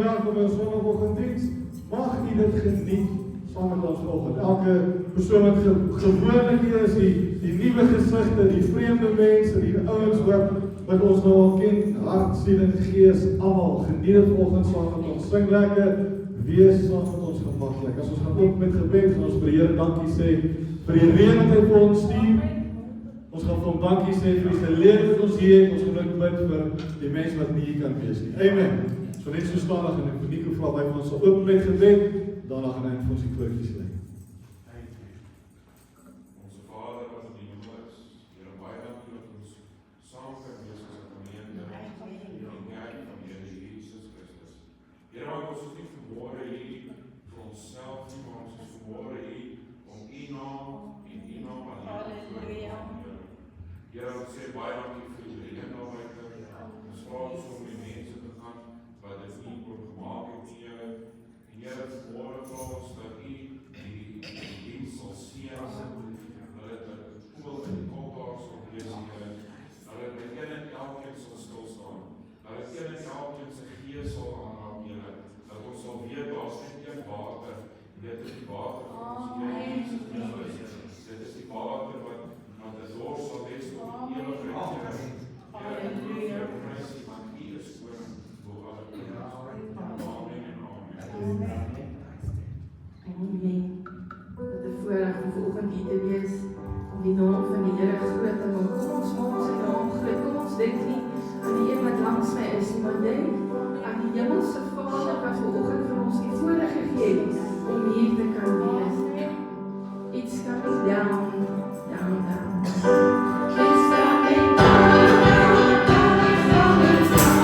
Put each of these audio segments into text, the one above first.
vrijdag op een zondagochtenddienst. Mag u dit geniet saam met ons vanoggend. Elke persoon wat gewoonlik hier is, die nuwe gesigte, die vreemde mense, die ouens wat ons nou al ken, hart, siel en gees, almal, geniet dit vanoggend saam met ons. Sing lekker, wees saam met ons gemaklik. As ons gaan ook met gebed, gaan ons vir die Here dankie sê vir die reën wat hy vir ons stuur. Ons gaan vir hom dankie sê vir die geleentheid wat ons hier het. Ons gaan ook bid vir die mense wat nie hier kan wees nie. Amen. So net so stadig en ek vir Nico vra by ons sal oop met gebed, daarna gaan hy vir ons die koortjies lê. Onze Vader wat in die hemel is, Here baie dankie dat ons saam kan wees as 'n gemeente in die kerk van die Here Jesus Christus. Here, ons is nie vermoere hier vir onsself nie, maar ons is vermoere hier om U naam en U naam alleen te verheerlik. Here, ons sê baie dankie vir die reën daar buite. Ons vra ons om die mense te gaan wat dit nie kon gemaak het nie, Here. Here, vanmôre vra ons dat U die diens sal seën, hulle dit koel en kaalbaar sal wees, Here. Hulle met een en elkeen sal stilstaan. Hulle een en elkeen se gees sal aanraak, Here. Dat ons sal weet daar is net een water. Dit is die water van ons Here Jesus Christus. Dit is die water wat die dors sal wees tot die ewigheid, Here. Here, ek wil vir jou prys, want U is koning bo alle koning. Amen en amen. Amen. Wat 'n voorreg om vanoggend hier te wees, om die naam van die Here groot te maak. Kom ons maak sy naam groot. Kom ons dink nie aan die een wat langs my is, maar dink aan die hemelse Vader wat vanoggend vir ons die voorreg gegee het om hier te kan wees. It's coming down, down, down. It's coming down. It's coming down.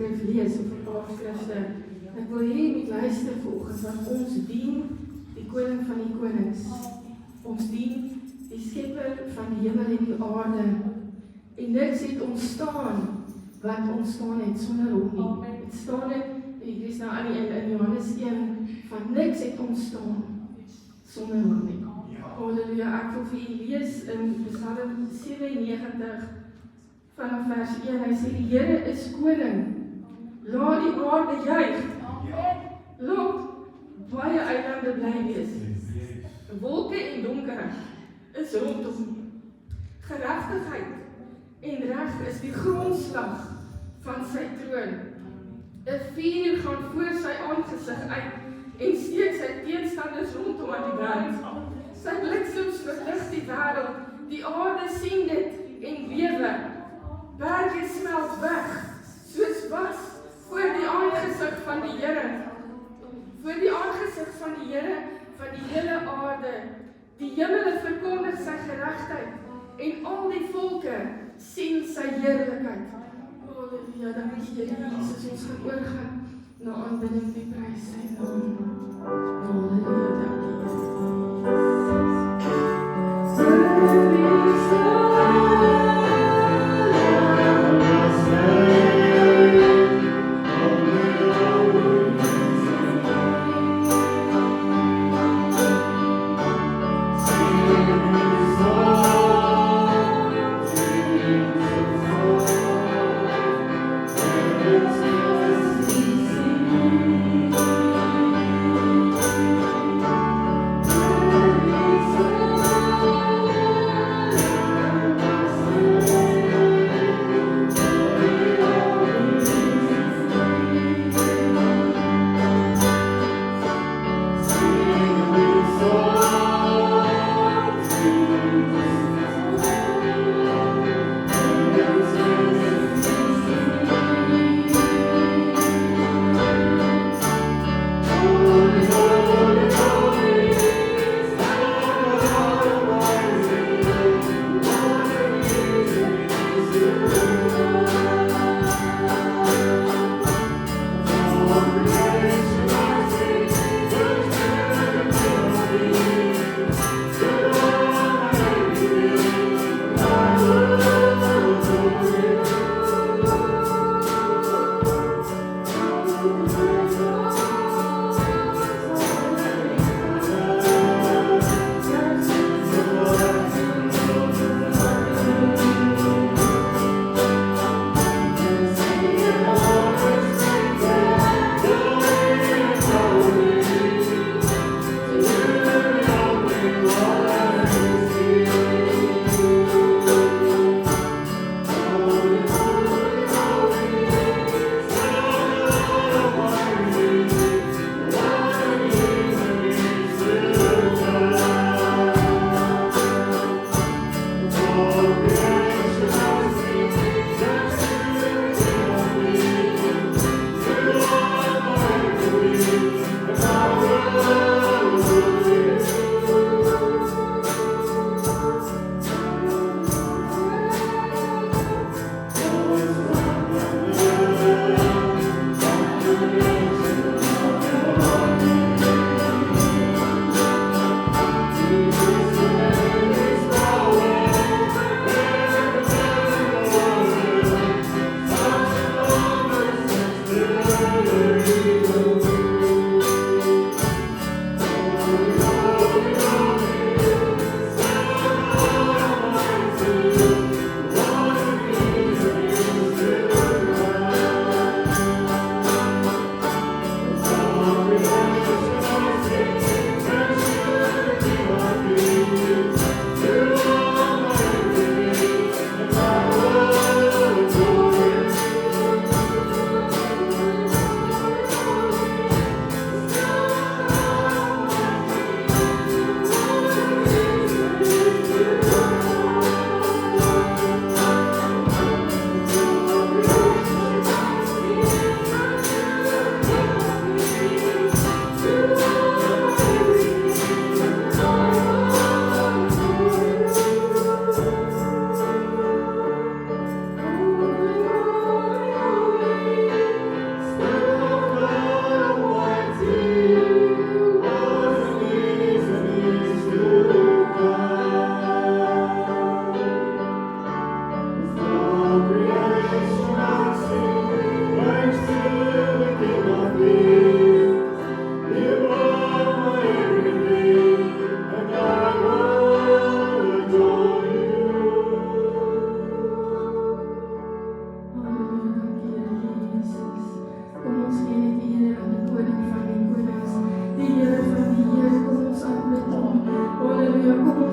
skrif lees of 'n paar skrifte. Ek wil hê jy moet luister vanoggend, want ons dien die koning van die konings. Ons dien die skepper van die hemel en die aarde. En niks het ontstaan wat ontstaan het sonder hom nie. Het staan net, ek lees nou aan in Johannes 1, van niks het ontstaan sonder hom nie. Halleluja, ek wil vir u lees in Psalm 97 vanaf vers 1. Hy sê, die Here is koning, laat die aarde juig, laat baie eilande bly wees. Wolke en donker is rondom. Geregtigheid en reg is die grondslag van sy troon. 'n vuur gaan voor sy aangesig uit en steek sy teenstanders rondom aan die brand. Sy bliksems verlig die wêreld, die aarde sien dit en bewe. Berge smelt weg, soos was voor die aangesig van die Here. Voor die aangesig van die Here van die hele aarde. Die hemele verkondig sy geregtigheid en al die volke sien sy heerlikheid. Halleluja, dankie Here Jesus, ons gaan oorgaan na aanbidding en prys sy naam. Halleluja, dankie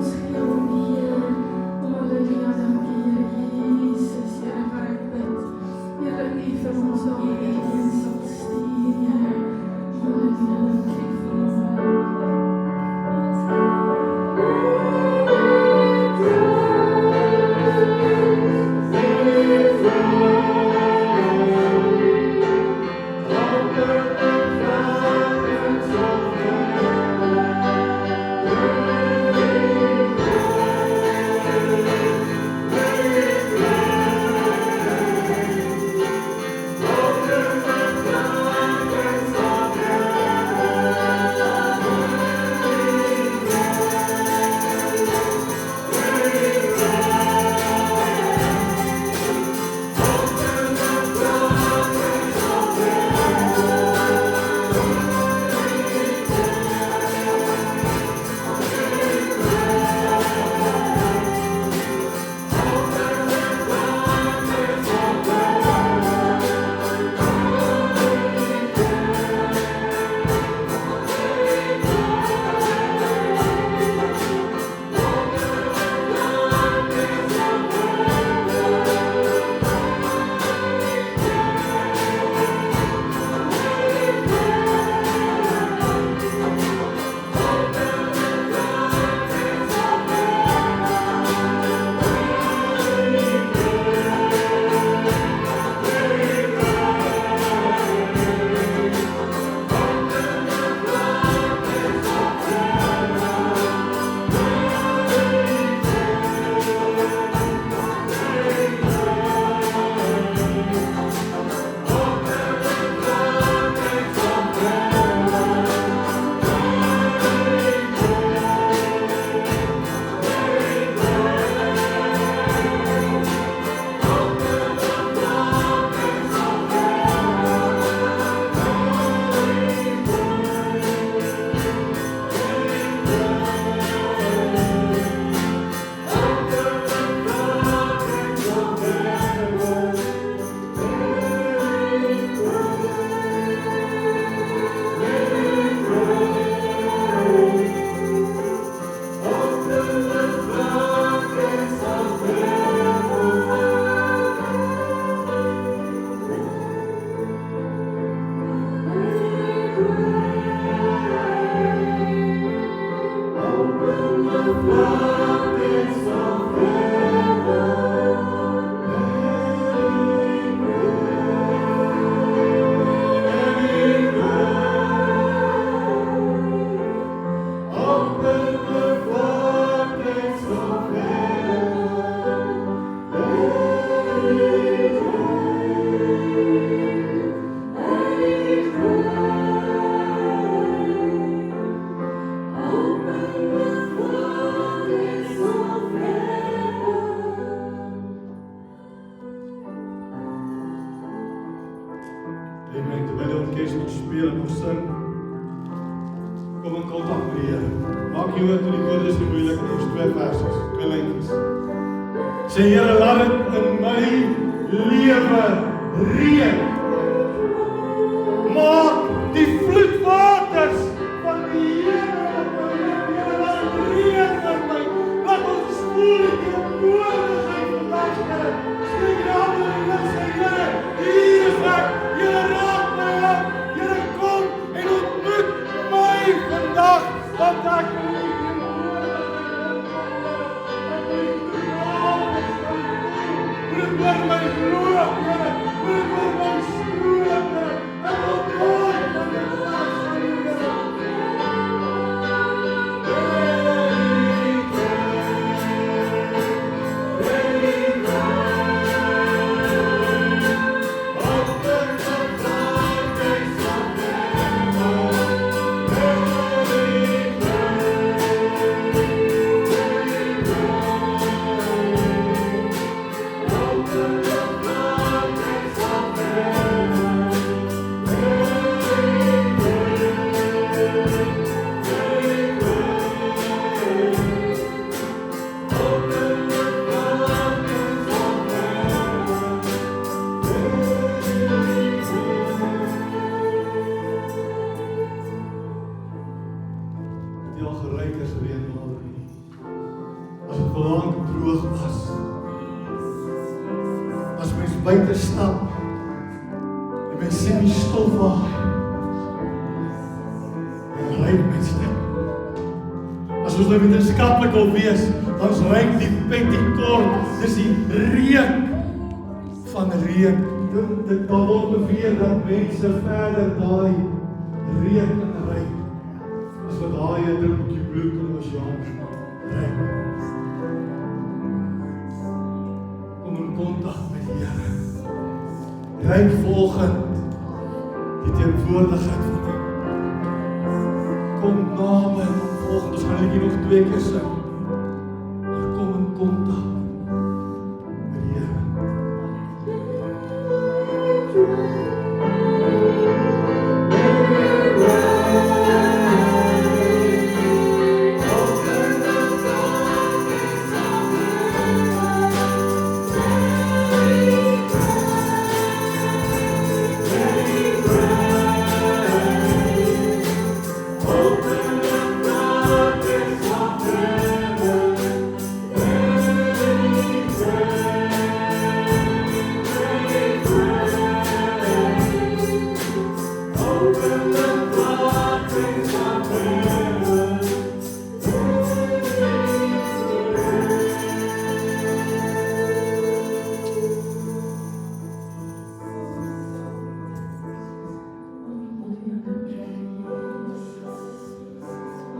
ons gee om die Heer. Halleluja, dankie Here Jesus, Here waar ek bid. Here, nie vir ons al die een sal stuur, Here. Halleluja, dankie Amen. Terwyl die orkes nog speel en nog sing, kom in kontak met die Here. Maak jy oor toe die woorde is nie moeilik nie, is 2 versies, 2 lyntjies. Sê Here, laat dit in my lewe reën. Maak die vloedwaters van die Here op my lewe, Here, laat dit reën in my. Laat ons voel die teenwoordigheid vandag, Here. Steek die hande in en sê, Here, hier is ek. Here, raak my op. Here, kom en ontmoet my vandag, want ek wil nie teenwoordigheid moet het oor my glo, Here, moet het oor my buite stap en mens sien die stof waai en ruik mens dit. As ons nou wetenskaplik wil wees, dan ruik die pettikort, dis die reuk van reuk. Dit word beweer dat mense verder daai reuk en ruik as wat daai 'n druppeltjie bloed in die oseaan ruik. Kom in kontak met die Here. Ruik volgend die teenwoordigheid van U. Kom naby volgend, ons gaan liedjie nog 2 keer sing. Maar kom in kontak met die Here.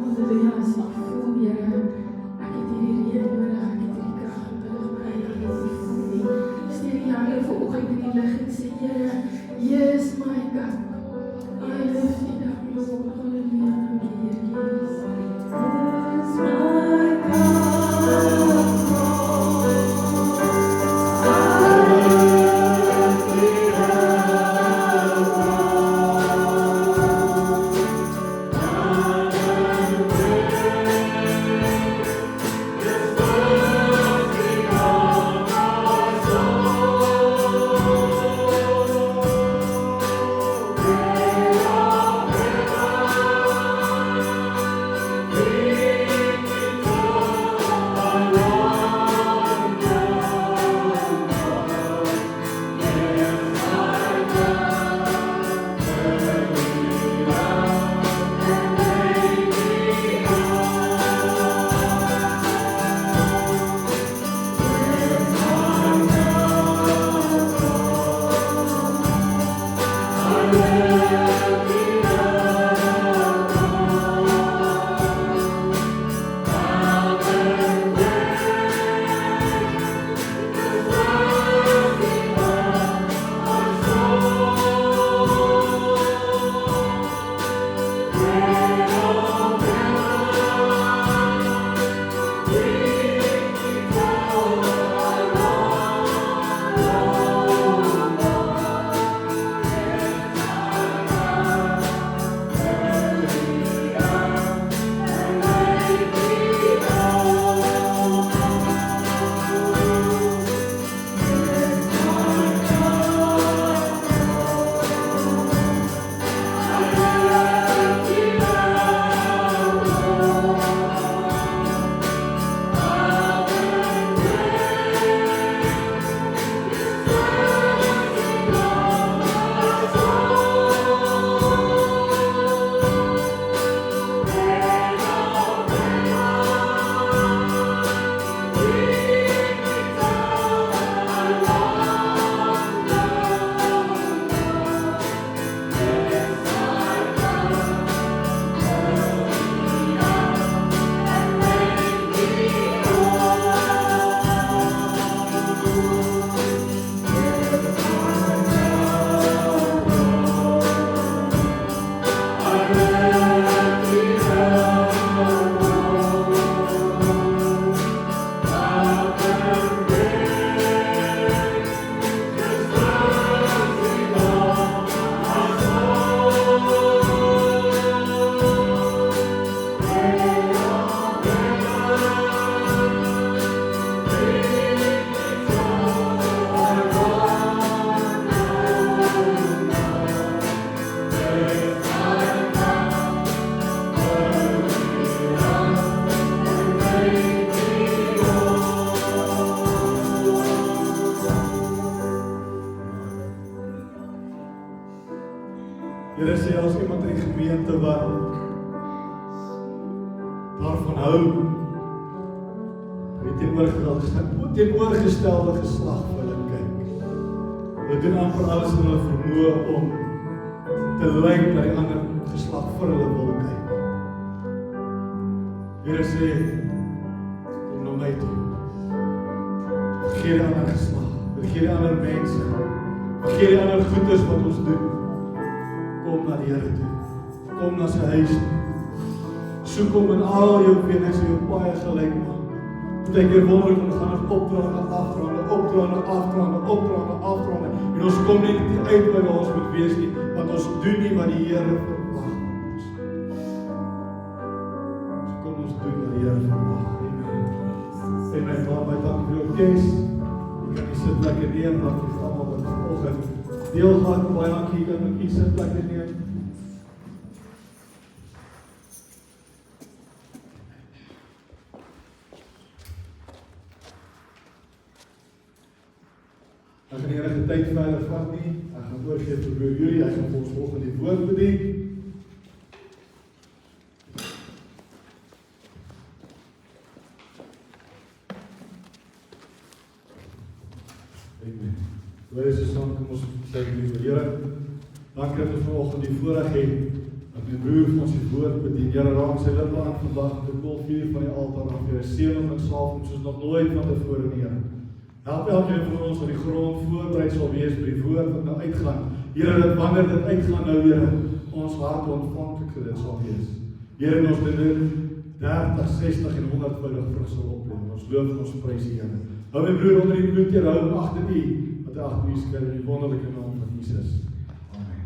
Halleluja, as ek voel, Here, ek het hierdie reën nodig, ek het hierdie krag nodig, maar ek het nie voel nie. Steek die hande vanoggend in die lig en sê, Here, hier is my cup. I lift it up, Lord. Halleluja, dankie, Here Jesus. Here's my cup, Here sê as iemand in die gemeente wat daarvan hou, die teenoorgestelde geslag vir hulle kyk. Hulle doen amper alles in hulle vermoë om te lyk dat die ander geslag vir hulle wil kyk. Here sê, kom na my toe. Vergeet die ander geslag, vergeet die ander mense, vergeet die ander goedes wat ons doen. Kom na die Here toe, kom na sy huis toe. Soek hom in al jou wees en jou paaie gelyk maak. Partykeer wonderlik om gaan ons opdraande, afdraande. En ons kom nie uit by waar ons moet wees nie, want ons doen nie wat die Here verwag van ons. So kom ons doen wat die Here verwag. Amen. En my Vader, my dank vir jou kes. Jy kan die sitplekke neem, dank vir almal wat vanoggend deel gaan, baie dankie, jy kan met die sitplekke neem. Ek gaan nie enige tyd verder vat nie. Ek gaan oorgee vir broer Julie, hy gaan vir ons volgende die woord bedien. Amen. Wees is dan, kom ons sê die Here. Dankie dat ons vanoggend die voorreg het dat my broer vir ons die woord bedien. Here, raak sy lippe aan vandag met die kolvuur van die altaar af. Here, seën hom en salf hom soos nog nooit van tevore nie, Here. Help elkeen van ons wat die grond voorbereid sal wees vir die woord wat nou uitgaan. Here, dat wanneer dit uitgaan nou, Here, ons hart ontvanklik vir dit sal wees. Here, en ons dit 30, 60 en 100voudig vrug sal oplewer. Ons loof en ons prys die Here. Hou my broer onder die bloed, Here, hou hom agter u, wat hy agter u skryf in die wonderlike naam van Jesus. Amen.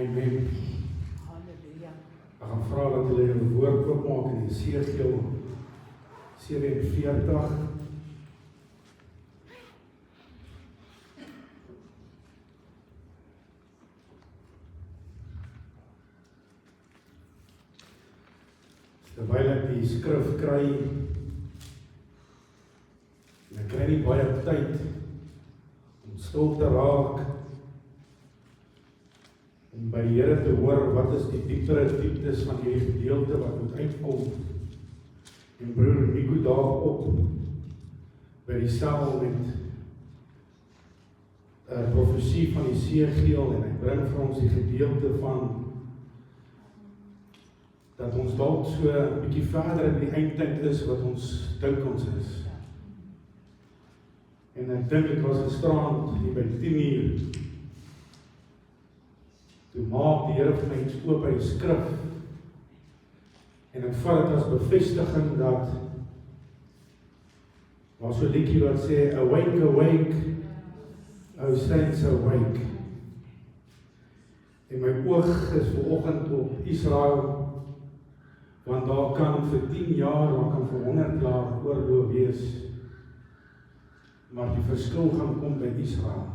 Amen. Halleluja. Ek gaan vra dat julle julle woord oopmaak in Jesegiel 47. Terwyl ek die skrif kry, en ek kry nie baie tyd om stil te raak, om by die Here te hoor wat is die diepere dieptes van hierdie gedeelte wat moet uitkom. En broer Nico daag op by die saal met 'n profesie van Jesegiel en hy bring vir ons die gedeelte van dat ons dalk so 'n bietjie verder in die eindtyd is wat ons dink ons is. En ek dink dit was gisterand hier by 10:00. Toe maak die Here vir my iets oop by die skrif. En ek vat dit as bevestiging dat maar so 'n liedjie wat sê awake, awake, o saints awake. En my oog is vanoggend op Israel, want daar kan vir 10 jaar, daar kan vir 100 jaar oorlog wees. Maar die verskil gaan kom by Israel.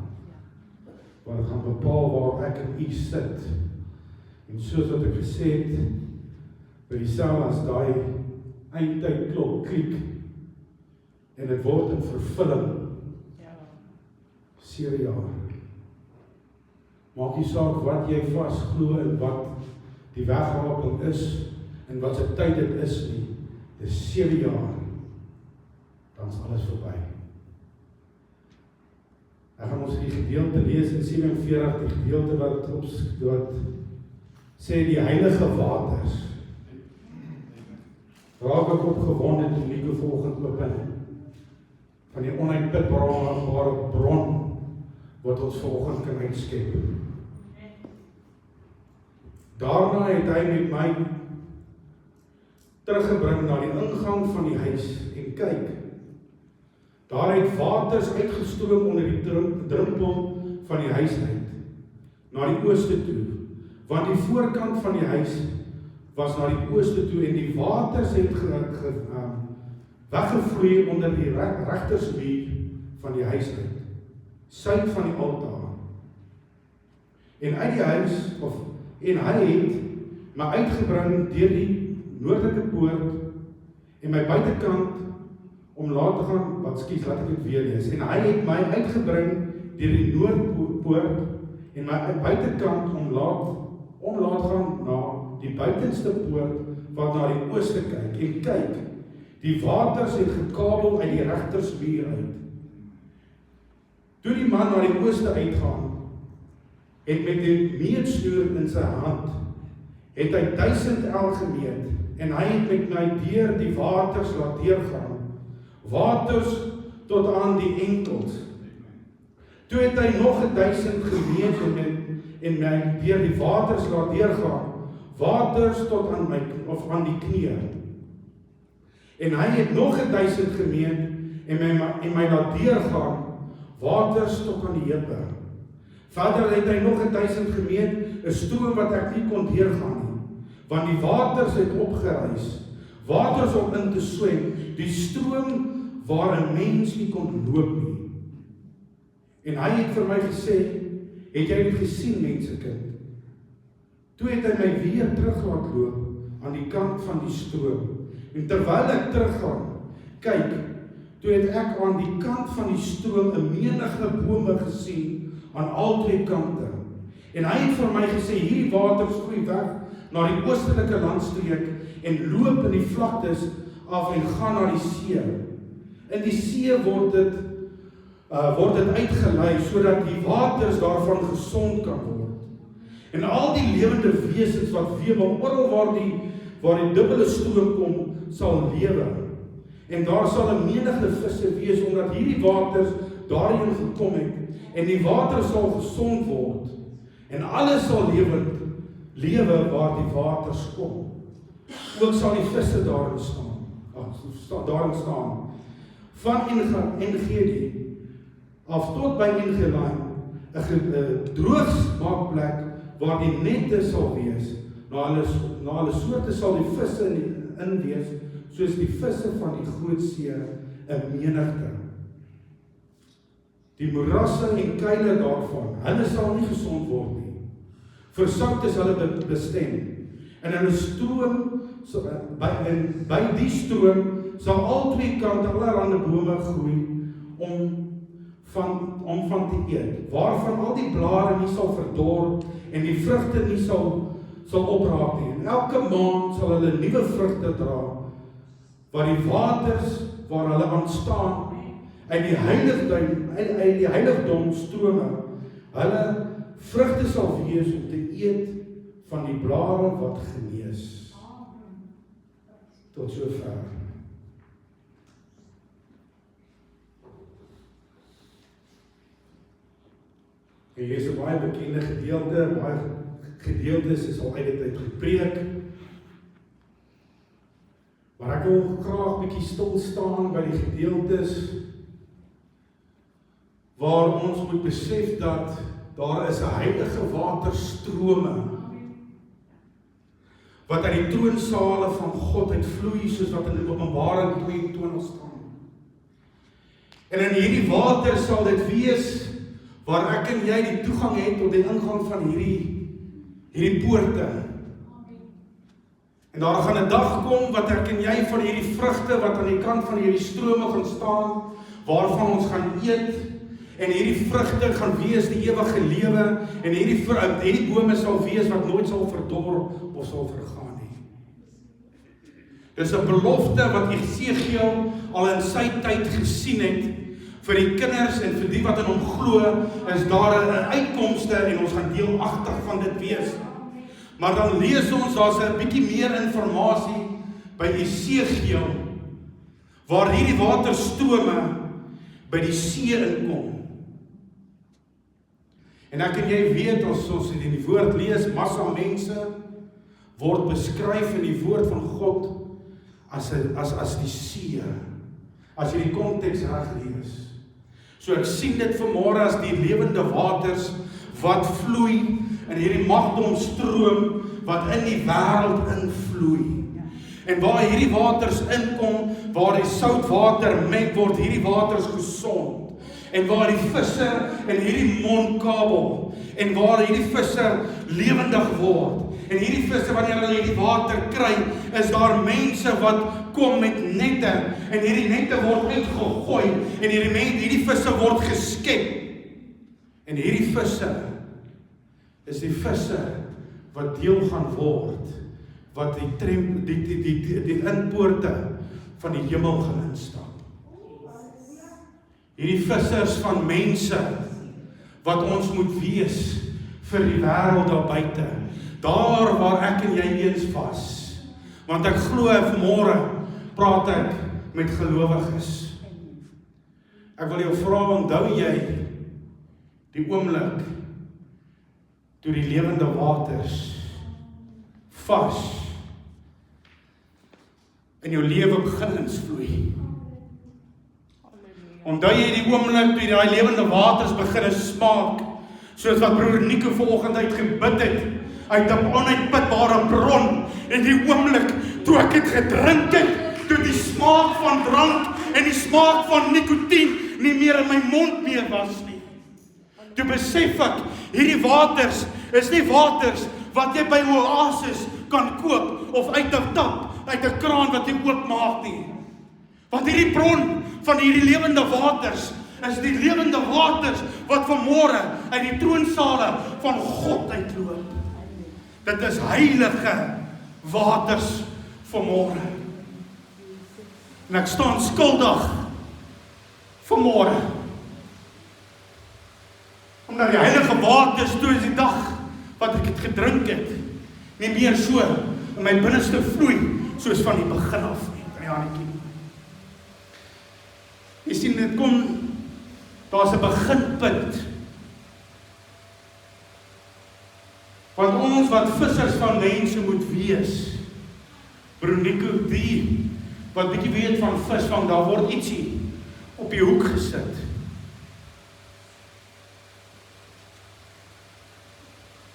Waar het gaan bepaal waar ek en u sit. En soos wat ek gesê het, by die saal as daai eindtyd klok kriek, en dit word in vervulling. 7 jaar. Maak nie saak wat jy vasglo en wat die wegraping is, en wat se tyd dit is nie. Dit is 7 jaar. Dan is alles verby. Ek gaan ons die gedeelte lees in 47, die gedeelte wat sê die heilige waters. Raak ek opgewonde toe Nico vanoggend open van die onuitputbare bron wat ons vanoggend kan uitskep. Daarna het hy met my teruggebring na die ingang van die huis en kyk, daar het waters uitgestroom onder die drempel van die huis uit, na die ooste toe, want die voorkant van die huis was na die ooste toe en die waters het weggevloei onder die regtersmuur van die huis uit, suid van die altaar. En uit die huis, en hy het my uitgebring deur die noordelike poort en my buitekant om laat te gaan, laat ek dit weer lees. En hy het my uitgebring deur die noordpoort en my buitekant om laat gaan na die buitenste poort wat na die ooste kyk. En kyk, die waters het gekabel uit die regtersmuur uit. Toe die man na die ooste uitgaan, het met die meetsnoer in sy hand, het hy 1000 el gemeet, en hy het met my deur die waters laat deurgaan, waters tot aan die enkels. Toe het hy nog 1000 gemeet en my deur die waters laat deurgaan, waters tot aan aan die knieë. En hy het nog 1000 gemeet en my laat deurgaan, waters tot aan die heupe. Verder het hy nog 1000 gemeet, 'n stroom wat ek nie kon deurgaan nie, want die waters het opgereis, waters om in te swem, die stroom waar 'n mens nie kon loop nie. En hy het vir my gesê, het jy dit gesien, mensekind? Toe het hy my weer terug laat loop aan die kant van die stroom. En terwyl ek teruggaan, kyk, toe het ek aan die kant van die stroom 'n menigte bome gesien aan al twee kante. En hy het vir my gesê, hierdie water vloei weg na die oostelike landstreek en loop in die vlaktes af en gaan na die see. In die see word dit uitgelei sodat die waters daarvan gesond kan word. En al die lewende wesens wat wemel oral waar die dubbele stroom kom, sal lewe. En daar sal 'n menigte visse wees omdat hierdie waters daarin gekom het en die water sal gesond word en alles sal lewe waar die waters kom. Ook sal die visse daarin staan. Van En-Gedi af tot by En-Gelam, 'n droogmaakplek waar die nette sal wees. Na hulle soorte sal die visse in wees, soos die visse van die groot see, 'n menigte. Die moerasse en kuile daarvan, hulle sal nie gesond word nie. Versak is hulle bestem. En hulle stroom, by die stroom, sal al twee kante allerhande bome groei, om van te eet, waarvan al die blare nie sal verdor, en die vrugte nie sal opraak nie. En elke maand sal hulle nuwe vrugte dra, waar die waters waar hulle aan staan, uit die heiligdom strome, hulle vrugte sal wees om te eet van die blare wat genees. Tot sover. En hier is 'n baie bekende gedeelte, baie gedeeltes is al uit die tyd gepreek. Maar ek wil graag bietjie stil staan by die gedeeltes waar ons moet besef dat daar is 'n heilige waterstrome wat uit die troonsale van God uitvloei, soos wat in Openbaring 22 staan. En in hierdie water sal dit wees waar ek en jy die toegang het tot die ingang van hierdie poorte. En daar gaan 'n dag kom wat ek en jy van hierdie vrugte wat aan die kant van hierdie strome gaan staan, waarvan ons gaan eet, en hierdie vrugte gaan wees die ewige lewe, en hierdie bome sal wees wat nooit sal verdor of sal vergaan nie. Dis 'n belofte wat Esegiel al in sy tyd gesien het. Vir die kinders en vir die wat in hom glo, is daar 'n uitkomste en ons gaan deelagtig van dit wees. Maar dan lees ons, daar's 'n bietjie meer inligting by Esegiel, waar hierdie waterstrome by die see inkom. En ek en jy weet, as ons in die woord lees, massa mense word beskryf in die woord van God as die see, as jy die konteks reg lees. So ek sien dit vanmôre as die lewende waters wat vloei in hierdie magdomstroom wat in die wêreld invloei. En waar hierdie waters inkom, waar die soutwater meng, word hierdie waters gesond. En waar die visse in hierdie mond kabel, en waar hierdie visse lewendig word, En hierdie visse, wanneer hulle hierdie water kry, is daar mense wat kom met nette, en hierdie nette word uitgegooi, en hierdie visse word geskep. En hierdie visse is die visse wat deel gaan word, wat die inpoorte van die hemel gaan instap. Hierdie vissers van mense, wat ons moet wees vir die wêreld daar buite, daar waar ek en jy eens was. Want ek glo vanmôre praat ek met gelowiges. Ek wil jou vra, onthou jy die oomblik toe die lewende waters vars in jou lewe begin insvloei? Onthou jy die oomblik toe die lewende waters begin smaak, soos wat broer Nico vanoggend uitgebid het, uit 'n onuitputbare bron, en die oomblik toe ek het gedrink het, toe die smaak van drank en die smaak van nikotien nie meer in my mond meer was nie. Toe besef ek, hierdie waters is nie waters wat jy by Oasis kan koop of uit 'n tap, uit 'n kraan wat jy oopmaak nie. Want hierdie bron van hierdie lewende waters is die lewende waters wat vanmôre uit die troonsale van God uitloop. Dit is heilige waters vanmôre. En ek staan skuldig vanmôre. Omdat die heilige waters toe is die dag wat ek het gedrink het, nie meer so in my binneste vloei soos van die begin af nie. Kan jy aan kyk? Jy sien, dit kom, daar's 'n beginpunt. Want ons wat vissers van mense moet wees, broer Nico, die wat bietjie weet van visvang, daar word ietsie op die hoek gesit.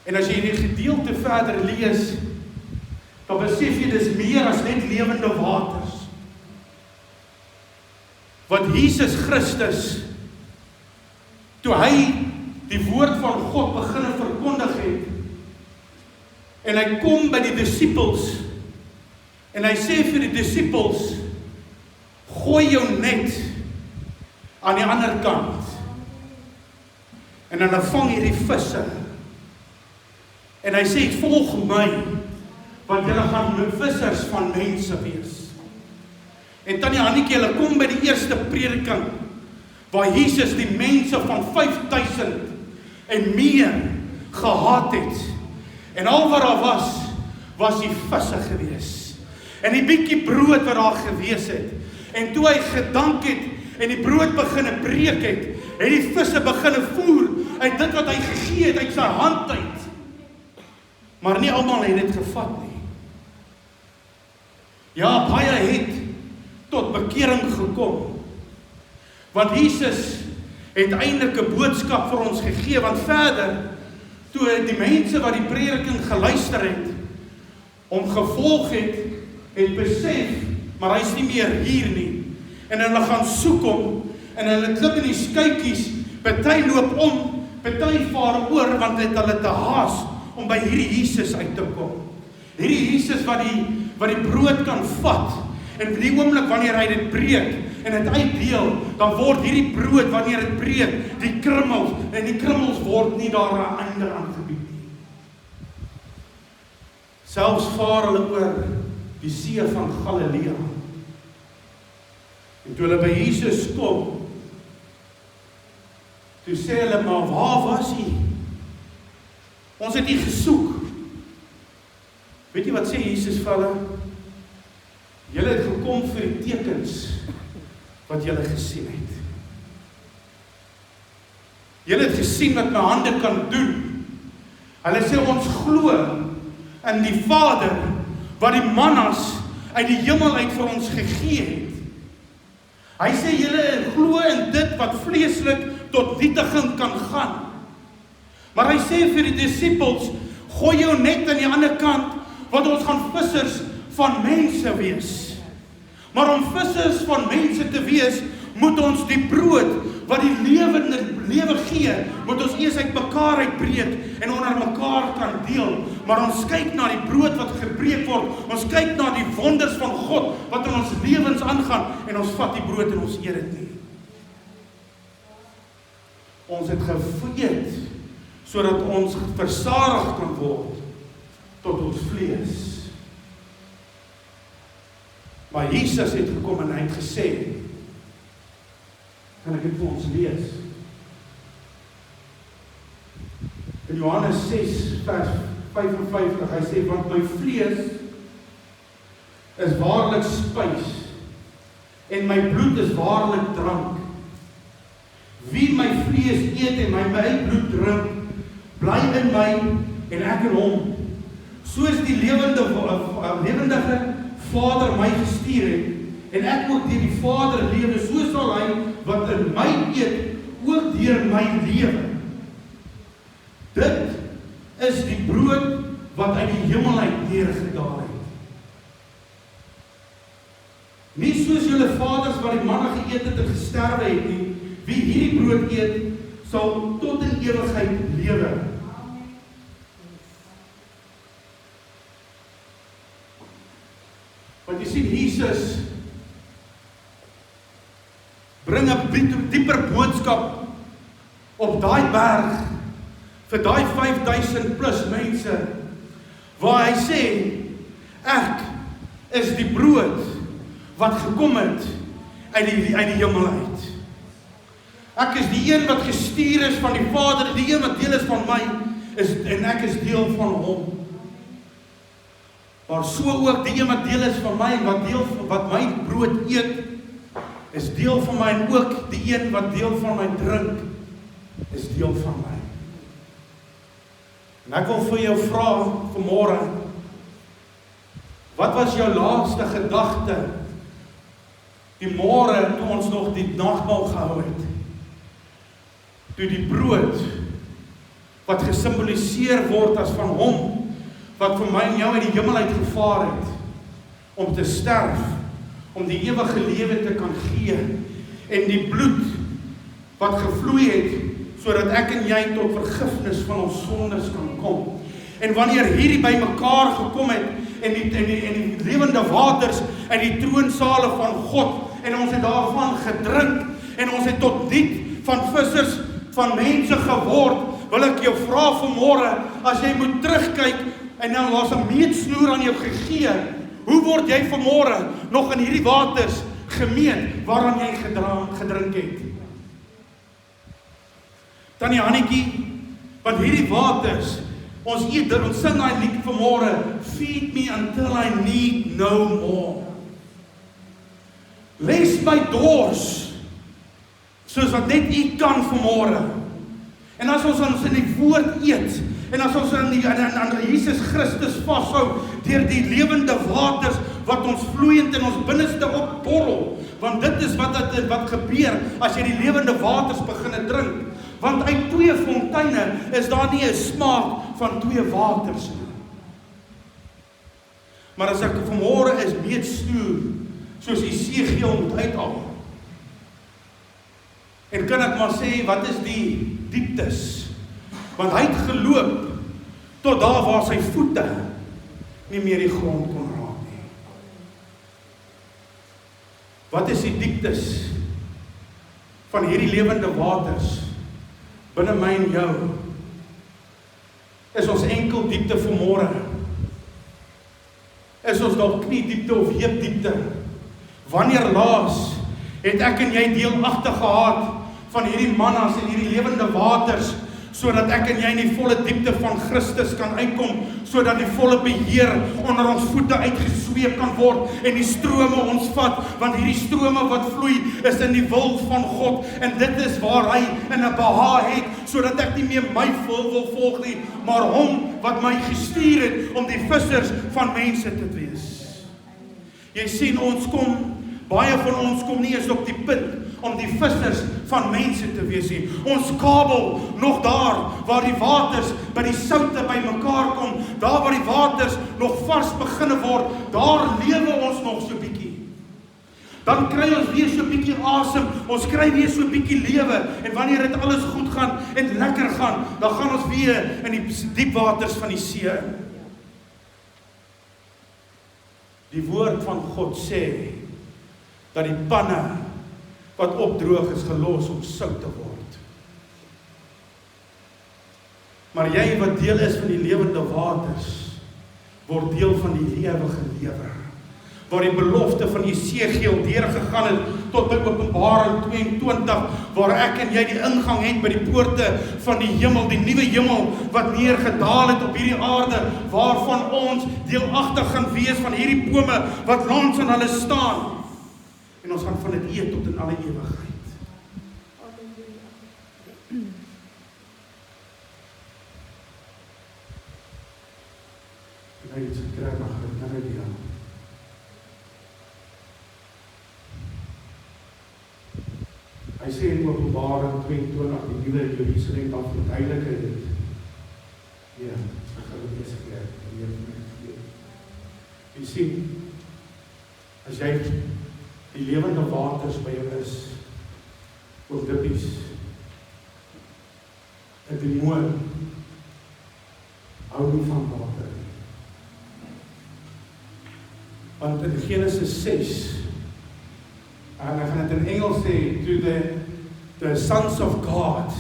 En as jy in die gedeelte verder lees, dan besef jy dis meer as net lewende waters. Wat Jesus Christus, toe hy die woord van God begin verkondig het, en hy kom by die disippels, en hy sê vir die disippels, gooi jou net aan die ander kant, en hulle vang hierdie visse, en hy sê, volg my, want julle gaan vissers van mense wees. En Tannie Hannetjie, hulle kom by die eerste prediking, waar Jesus die mense van 5000 en meer gehaat het. En al wat daar was die visse gewees. En die bietjie brood wat daar gewees het. En toe hy gedank het, en die brood begin breek het, en die visse begin voer, uit dit wat hy gegee het, uit sy hand uit. Maar nie almal het dit gevat nie. Ja, baie het tot bekering gekom. Want Jesus het eintlik 'n boodskap vir ons gegee, want verder, toe die mense wat die prediking geluister het, hom gevolg het besef, maar hy's nie meer hier nie. En hulle gaan soek hom, en hulle klim in die skuitjies, party loop om, party vaar oor, want hulle te haas om by hierdie Jesus uit te kom. Hierdie Jesus wat die brood kan vat, en vir die oomblik wanneer hy dit breek, en het uitdeel, dan word hierdie brood, wanneer het breek, die krummels, en die krummels word nie daar 'n einde aan gebied nie. Selfs vaar hulle oor die see van Galilea. En toe hulle by Jesus kom, toe sê hulle, maar waar was hy? Ons het hy gesoek. Weet jy wat sê Jesus vir hulle? Julle het gekom vir die tekens wat julle gesien het. Julle het gesien wat my hande kan doen. Hulle sê ons glo in die Vader wat die mannas uit die hemel uit vir ons gegee het. Hy sê julle glo in dit wat vleeslik tot nietiging kan gaan. Maar hy sê vir die disippels, gooi jou net aan die ander kant, want ons gaan vissers van mense wees. Maar om vissers van mense te wees, moet ons die brood wat die lewe gee, moet ons eers uit mekaar uitbreek en onder mekaar kan deel. Maar ons kyk na die brood wat gebreek word, ons kyk na die wonders van God wat in ons lewens aangaan en ons vat die brood en ons eet dit nie. Ons het geëet sodat ons versadig kan word tot ons vlees. Maar Jesus het gekom en hy het gesê, kan ek dit vir ons lees? In Johannes 6 vers 55, hy sê, want my vlees is waarlik spys en my bloed is waarlik drank. Wie my vlees eet en my bloed drink, bly in my en ek in hom. Soos die lewendige Vader my gestuur het, en ek ook deur die Vader lewe, so sal hy wat in my eet, ook deur my lewe. Dit is die brood wat uit die hemel uit neergedaal het. Nie soos julle vaders wat die manna geëet het en gesterwe het nie, wie hierdie brood eet, sal tot in ewigheid lewe. Want jy sien, Jesus bring 'n dieper boodskap op daai berg vir daai 5000 plus mense, waar hy sê, ek is die brood wat gekom het uit die hemel uit. Ek is die een wat gestuur is van die Vader, die een wat deel is van my, en ek is deel van hom. Maar so ook die een wat deel is van my, en wat my brood eet, is deel van my, en ook die een wat deel van my drink, is deel van my. En ek wil vir jou vra vanmôre, wat was jou laaste gedagte die môre toe ons nog die nagmaal gehou het? Toe die brood wat gesimboliseer word as van hom wat vir my en jou uit die hemel uit gevaar het om te sterf, om die ewige lewe te kan gee, en die bloed wat gevloei het sodat ek en jy tot vergifnis van ons sondes kan kom. En wanneer hierdie by mekaar gekom het en die lewende waters uit die troonsale van God, en ons het daarvan gedrink en ons het tot diep van vissers van mense geword, wil ek jou vra vanmôre, as jy moet terugkyk en dan was 'n meetsnoer aan jou gegee, hoe word jy vanmôre nog in hierdie waters gemeet waaraan jy gedrink het? Tannie Hannetjie, want hierdie waters, ons eet, ons sing daai lied vanmôre, feed me until I need no more. Les my dors, soos wat net U kan vanmôre. En as ons in die woord eet, en as ons aan Jesus Christus vashou, deur die lewende waters, wat ons vloeiend in ons binneste opborrel, want dit is wat gebeur, as jy die lewende waters begin drink, want uit 2 fonteine is daar nie 'n smaak van 2 waters nie. Maar as ek vanmôre is meetsnoer, soos Esegiel moet uithaal, en kan ek maar sê, wat is die dieptes? Want hy het geloop tot daar waar sy voete nie meer die grond kon raak nie. Wat is die dieptes van hierdie lewende waters binne my en jou? Is ons enkel diepte vanmôre? Is ons dalk kniediepte of heupdiepte? Wanneer laas het ek en jy deelagtig gehad van hierdie mannas en hierdie lewende waters, sodat ek en jy in die volle diepte van Christus kan uitkom, sodat die volle beheer onder ons voete uitgesweep kan word en die strome ons vat, want hierdie strome wat vloei is in die wil van God, en dit is waar hy in 'n behaag het, sodat ek nie meer my wil volg nie, maar hom wat my gestuur het om die vissers van mense te wees. Jy sien, baie van ons kom nie eens op die punt om die vissers van mense te wees nie. Ons kabel nog daar, waar die waters by die soute by mekaar kom, daar waar die waters nog vars beginne word, daar lewe ons nog so bietjie. Dan kry ons weer so 'n bietjie asem, ons kry weer so 'n bietjie lewe, en wanneer dit alles goed gaan en lekker gaan, dan gaan ons weer in die diep waters van die see in. Die woord van God sê, dat die panne wat opdroog is gelos om sout te word. Maar jy wat deel is van die lewende waters, word deel van die ewige lewe. Waar die belofte van Jesegiel deurgegaan het tot by Openbaring 22, waar ek en jy die ingang het by die poorte van die hemel, die nuwe hemel wat neergedaal het op hierdie aarde, waarvan ons deelagtig gaan wees van hierdie bome wat langs aan hulle staan. En ons gaan van dit eet tot in alle ewigheid. En hy het gekry mag dit nou deel. Hy sê in Openbaring 22, die nuwe Jerusalem dan verduidelik hy dit. Ja, ek gaan dit eens keer. Jy sien, as jy die lewende waters by jou is, oor dippies, 'n demoon, hou nie van water. Want in Genesis 6, en ek gaan dit in Engels sê, toe the sons of God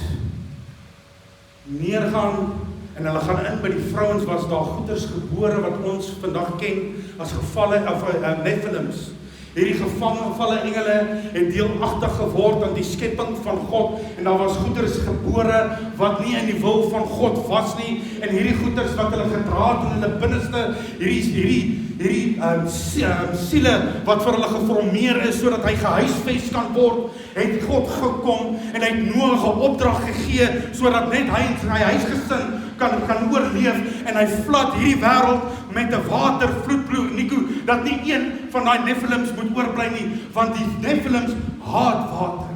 neergaan, en hulle gaan in by die vrouens, was daar goeders gebore wat ons vandag ken as gevalle of Nephilims. Hierdie gevangevalle engele het deelagtig geword aan die skepping van God, en daar was goeders gebore wat nie in die wil van God was nie, en hierdie goeders wat hulle gedra het in hulle binneste, hierdie siele wat vir hulle geformeer is sodat hy gehuisves kan word, het God gekom en hy het Noag 'n opdrag gegee sodat net hy en sy huisgesin kan oorleef, en hy vlad hierdie wêreld met 'n watervloed, broer Nico, dat nie een van daai Nephilims moet oorbly nie, want die Nephilims haat water.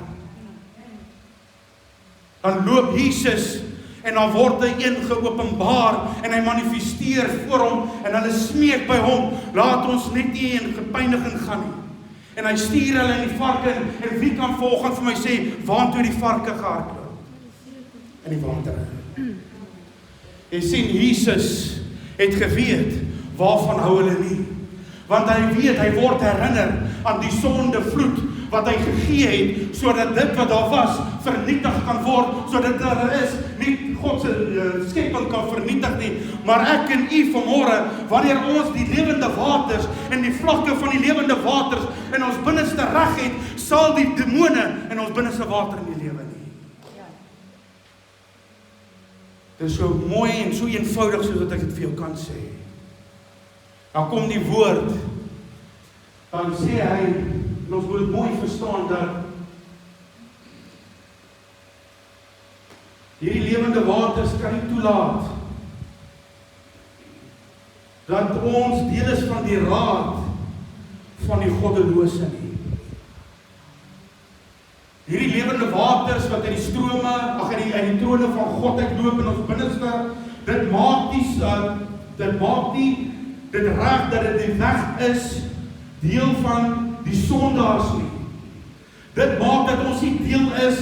Dan loop Jesus en dan word hy een geopenbaar en hy manifesteer voor hom en hulle smeek by hom, laat ons net nie in gepyniging gaan nie. En hy stuur hulle in die varke en wie kan volgens vir my sê waantoe die varke gehardloop? In die water. Jy sien, Jesus het geweet waarvan hou hulle nie. Want hy weet, hy word herinner aan die sondevloed wat hy gegee het, sodat dit wat daar was, vernietig kan word, sodat daar is, nie God se skepping kan vernietig nie, maar ek en u vanmôre, wanneer ons die lewende waters en die vlakke van die lewende waters in ons binneste reg het, sal die demone in ons binneste water nie lewe nie. Dit is so mooi en so eenvoudig soos wat ek dit vir jou kan sê. Dan kom die woord, dan sê hy, en ons moet mooi verstaan dat hierdie lewende waters kan nie toelaat dat ons deel is van die raad van die goddelose nie. Hierdie lewende waters wat uit die strome, uit die trone van God uitloop in ons binneste, dit maak nie dit reg dat dit die weg is deel van die sondaars nie. Dit maak dat ons nie deel is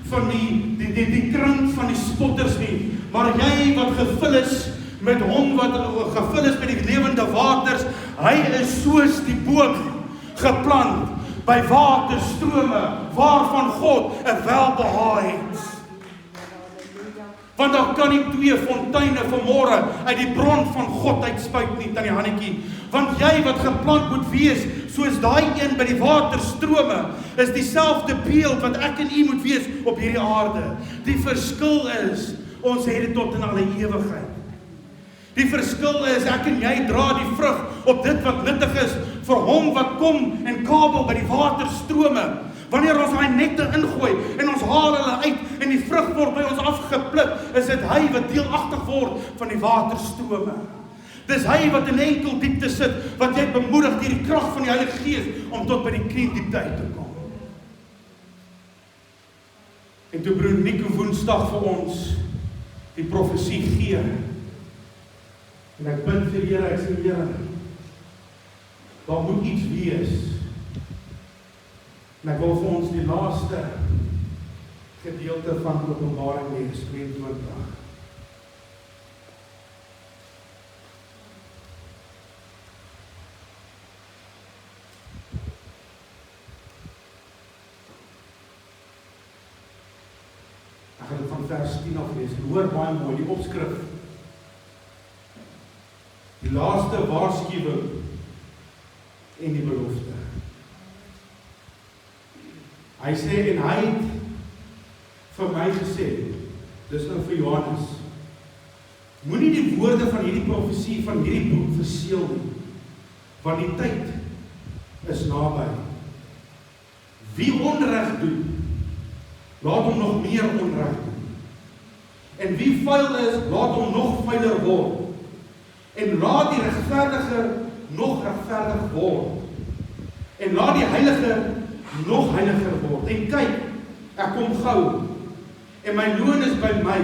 van die kring van die spotters nie, maar jy wat gevul is met hom wat gevul is met die lewende waters, hy is soos die boom geplant by waterstrome waarvan God 'n welbehae het. Want daar kan nie twee fonteine vanmôre uit die bron van God uitspuit nie, tannie Hannetjie. Want jy wat geplant moet wees, soos daai een by die waterstrome, is dieselfde beeld wat ek en u moet wees op hierdie aarde. Die verskil is, ons het dit tot in alle ewigheid. Die verskil is, ek en jy dra die vrug op dit wat nuttig is vir hom wat kom en kabel by die waterstrome. Wanneer ons daai nette ingooi en ons haal hulle uit en die vrug word by ons afgepluk, is dit hy wat deelagtig word van die waterstrome. Dis hy wat in enkel diepte sit, wat jy bemoedig deur die krag van die Heilige Gees om tot by die kniediepte uit te kom. En toe broer Nico Woensdag vir ons die profesie gee. En ek bid vir Here, ek sê Here, daar moet iets wees En ek wil vir ons die laaste gedeelte van Openbaring lees, 22. Ek gaan dit van vers 10 af lees. Hoor baie mooi die opskrif. Die laaste waarskuwing en die belofte. Hy sê, en hy het vir my gesê, dis nou vir Johannes, moenie die woorde van hierdie profesie van hierdie boek verseël nie, want die tyd is naby. Wie onreg doen, laat hom nog meer onreg doen. En wie vuil is, laat hom nog vuiler word. En laat die regverdige nog regverdig word. En laat die heilige nog heiliger word. En kyk, ek kom gou. En my loon is by my,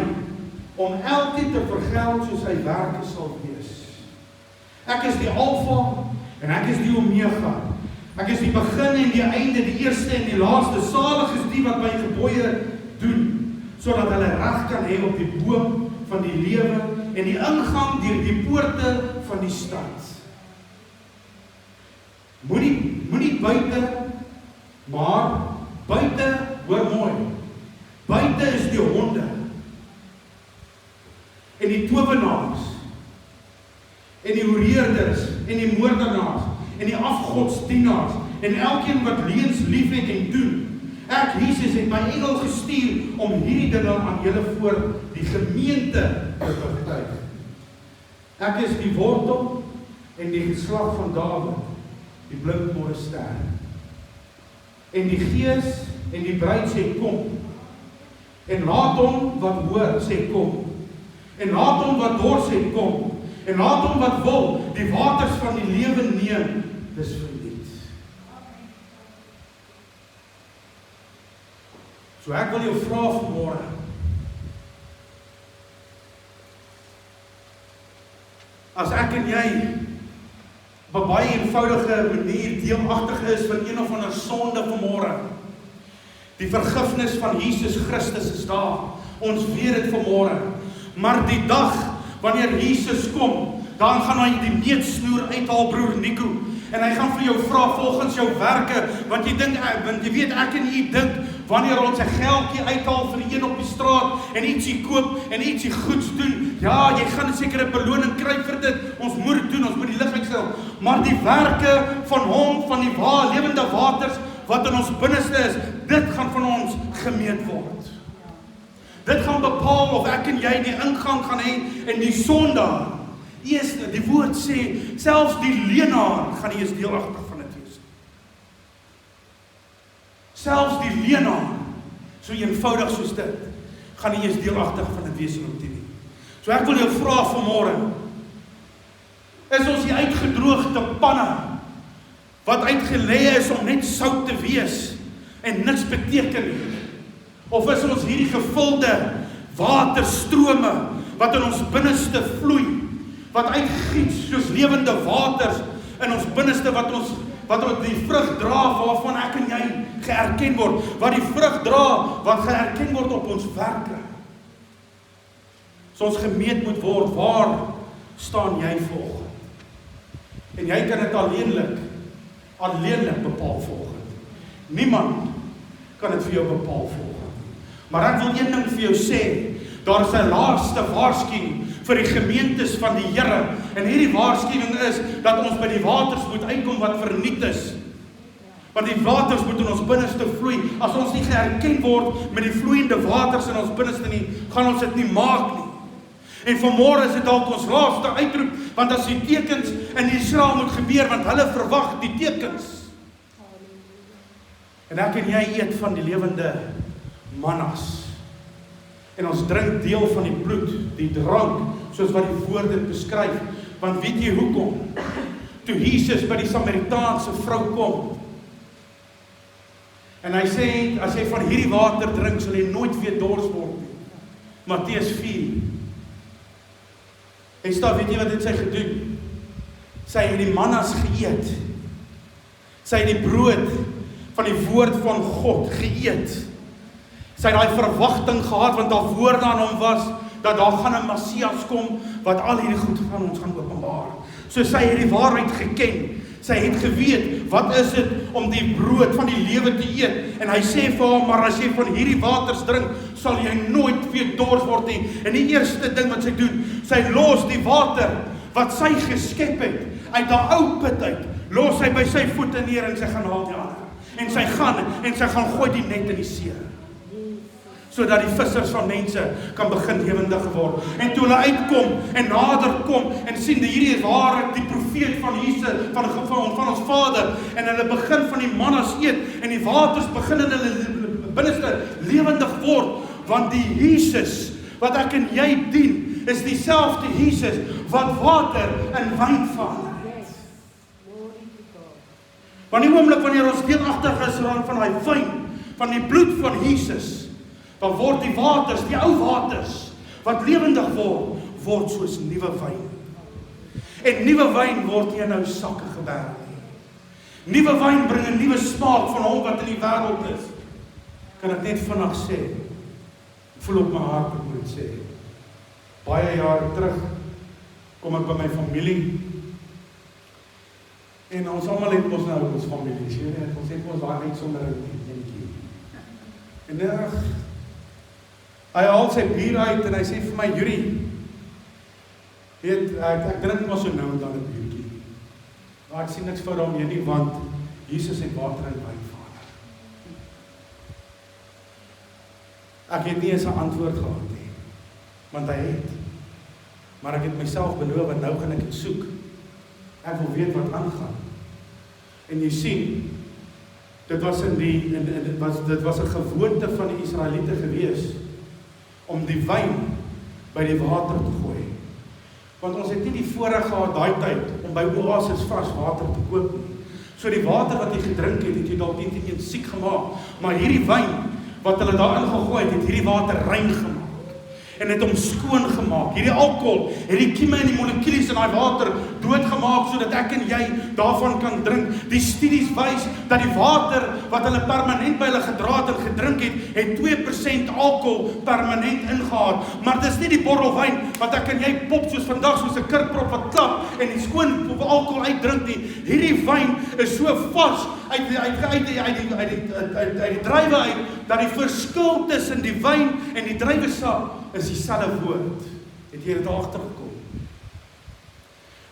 om elkeen te vergeld soos sy werke sal wees. Ek is die Alfa en ek is die Omega. Ek is die begin en die einde, die eerste en die laaste. Salig is die wat my gebooie doen, sodat hulle reg kan hê op die boom van die lewe en die ingang deur die poorte van die stad. Moenie buite, maar buite, hoor mooi, buite is die honde en die towenaars en die hoereerders en die moordenaars en die afgodsdienaars en elkeen wat leuns liefhet en doen. Ek, Jesus, het my engel gestuur om hierdie dinge aan julle voor die gemeente te vertuig. Ek is die wortel en die geslag van Dawid, die blinkmore ster. En die Gees en die bruid sê kom. En laat hom wat hoor sê kom. En laat hom wat dors sê kom. En laat hom wat wil die waters van die lewe neem. Dis verniet. So ek wil jou vra vanmôre. As ek en jy op 'n baie eenvoudige manier deelagtig is van een of ander sonde vanmôre. Die vergifnis van Jesus Christus is daar. Ons weet dit vanmôre. Maar die dag wanneer Jesus kom, dan gaan hy die meetsnoer uithaal, broer Nico. En hy gaan vir jou vra volgens jou werke, want jy weet ek en jy dink wanneer ons 'n geldjie uithaal vir die een op die straat en ietsie koop en ietsie goeds doen, ja, jy gaan 'n sekere beloning kry vir dit. Ons moet dit doen, ons moet die lig uitstel. Maar die werke van hom, van die lewende waters wat in ons binneste is, dit gaan van ons gemeet word. Dit gaan bepaal of ek en jy die ingang gaan hê en die sondaar. Eerste, die woord sê, selfs die leenaar gaan nie eens deelagtig van dit wees. Selfs die leenaar, so eenvoudig soos dit, gaan nie eens deelagtig van dit wees in op die nie. So ek wil jou vra vanmôre, is ons die uitgedroogde panne, wat uitgelê is om net sout te wees, en niks beteken nie? Of is ons hierdie gevulde waterstrome, wat in ons binneste vloei, wat uitgiet soos lewende waters in ons binneste, wat ons die vrug dra waarvan ek en jy geerken word, wat die vrug dra wat geerken word op ons werke. So ons gemeet moet word, waar staan jy volgend? En jy kan dit alleenlik bepaal volgend. Niemand kan dit vir jou bepaal volgend. Maar ek wil een ding vir jou sê, daar is 'n laaste waarskuwing vir die gemeentes van die Here. En hierdie waarskuwing is dat ons by die waters moet uitkom wat verniet is. Want die waters moet in ons binneste vloei. As ons nie geherken word met die vloeiende waters in ons binneste nie, gaan ons dit nie maak nie. En vanmôre is dit dalk ons laaste uitroep, want as die tekens in Israel moet gebeur, want hulle verwag die tekens. En ek en jy eet van die lewende mannas. En ons drink deel van die bloed, die drank, soos wat die woord dit beskryf. Want weet jy hoekom? Toe Jesus by die Samaritaanse vrou kom, en hy sê, as jy van hierdie water drink, sal jy nooit weer dors word nie. Matteus 4. En staan, weet jy wat het sy gedoen? Sy het die mannas geëet. Sy het die brood van die woord van God geëet. Sy het daai verwagting gehad, want daar woorde aan hom was, dat daar gaan 'n Messias kom, wat al hierdie goed van ons gaan openbaar. So sy het die waarheid geken, sy het geweet, wat is dit om die brood van die lewe te eet, en hy sê vir haar, maar as jy van hierdie waters drink, sal jy nooit weer dors word nie. En die eerste ding wat sy doen, sy los die water, wat sy geskep het, uit daai ou put uit, los sy by sy voete neer, en sy gaan haal die ander. En sy gaan gooi die net in die see, sodat die vissers van mense kan begin lewendig word. En toe hulle uitkom en nader kom en sien dat hierdie is waarlik die profeet van Jesus, van ons Vader, en hulle begin van die mannas eet en die waters begin in hulle binneste lewendig word, want die Jesus wat ek en jy dien, is dieselfde Jesus wat water in wyn verander. Want die oomblik wanneer ons deelagtig is van daai wyn, van die bloed van Jesus, dan word die waters, die ou waters, wat lewendig word soos nuwe wyn. En nuwe wyn word nie in nou sakke geberg nie. Nuwe wyn bring 'n nuwe smaak van hom wat in die wêreld is. Kan ek net vinnig sê, voel op my hart, ek moet sê, baie jare terug, kom ek by my familie, en ons almal het ons nou ons familie, ons het ons daar net sonder 'n kindjie. En hy haal sy bier uit en hy sê vir my, Yuri, weet, ek drink maar so nou en dan 'n biertjie. Maar ek sien niks fout daarmee nie, want Jesus het water en wyn verander. Ek het nie eens 'n antwoord gehad nie, want hy het. Maar ek het myself beloof, en nou gaan ek dit soek. Ek wil weet wat aangaan. En jy sien, dit was 'n gewoonte van die Israeliete gewees, om die wyn by die water te gooi. Want ons het nie die voorreg gehad daai tyd, om by Oasis vars water te koop nie. So die water wat jy gedrink het jy dalk nie siek gemaak. Maar hierdie wyn, wat hulle daarin gegooi het hierdie water rein gemaak. En het hom skoon gemaak. Hierdie alkohol het die kieme en die molekules in daai water doodgemaak, sodat ek en jy daarvan kan drink. Die studies wys dat die water wat hulle permanent by hulle gedra het en gedrink het 2% alkohol permanent ingehaal. Maar dis nie die bottel wyn wat ek en jy pop soos vandag, soos 'n kurkprop wat klap en die skoon alkohol uitdrink nie. Hierdie wyn is so vars uit die druiwe uit, dat die verskil tussen die wyn en die druiwesap is dieselfde woord. Het jy dit agtergekom?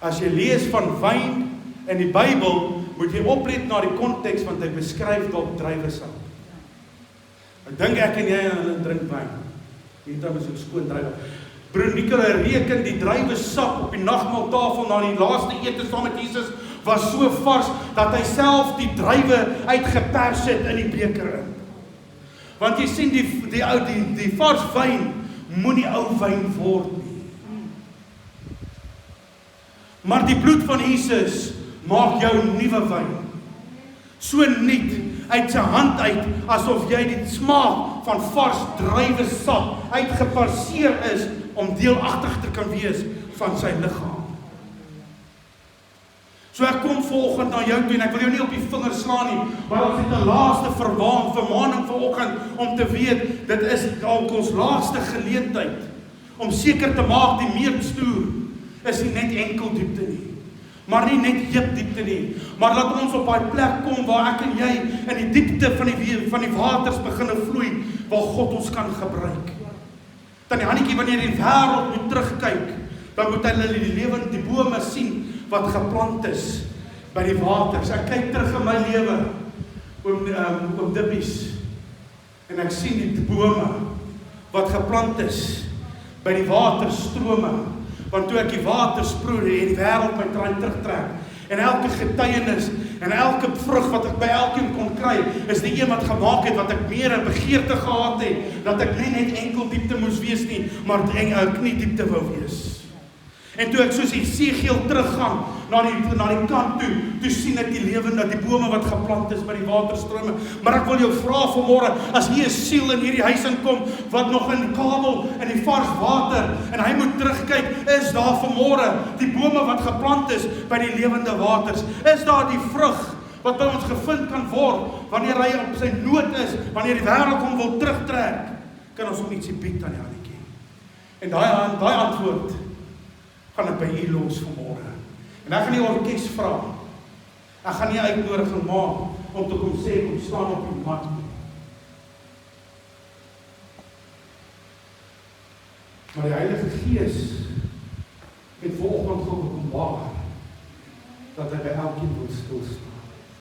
As jy lees van wyn in die Bybel, moet jy oplet na die konteks, want hy beskryf dalk druiwesap. Ek dink ek en jy drink wyn. Hierdan is ook skoon druiwe. Broer Nicola reken die druiwesap op die nagmaaltafel na die laaste ete saam met Jesus was so vars dat hy self die druiwe uitgepers het in die beker in. Want jy sien die vars wyn moenie ou wyn word nie. Maar die bloed van Jesus maak jou nuwe wyn. So nuut uit sy hand uit, asof jy die smaak van vars druiwesap uitgeparseer is om deelagtig te kan wees van sy liggaam. So ek kom volgende na jou toe en ek wil jou nie op die vinger slaan nie, maar ons het 'n laaste vermaning vanoggend om te weet, dit is dalk ons laaste geleentheid om seker te maak die meetstoer is nie net enkel diepte nie, maar nie net heupdiepte nie, maar laat ons op daai plek kom waar ek en jy in die diepte van die waters begin vloei, waar God ons kan gebruik. Tannie Hannetjie, wanneer die wêreld moet terugkyk, dan moet hulle die lewende, die bome sien wat geplant is by die waters. Ek kyk terug in my lewe, oom Dippies, en ek sien die bome wat geplant is by die waterstrome, want toe ek die water sproei en die wêreld my terugtrek, en elke getuienis en elke vrug wat ek by elkeen kon kry, is die een wat gemaak het wat ek meer 'n begeerte gehad het, dat ek nie net enkel diepte moes wees nie, maar kniediepte wou wees. En toe ek soos Esegiel teruggaan na die kant toe sien ek die lewende, die bome wat geplant is by die waterstrome. Maar ek wil jou vra vanmôre, as hier 'n siel in hierdie huis inkom wat nog in die kabel in die vars water en hy moet terugkyk, is daar vanmôre die bome wat geplant is by die lewende waters? Is daar die vrug wat by ons gevind kan word, wanneer hy op sy nood is, wanneer die wêreld hom wil terugtrek, kan ons hom ietsie bied aan die handjie. En daai antwoord gaan ek by u los vanmôre. En ek gaan die orkes vra. Ek gaan nie uitnodiging maak om te kom sê, kom staan op die mat nie. Maar die Heilige Gees het vanoggend geopenbaar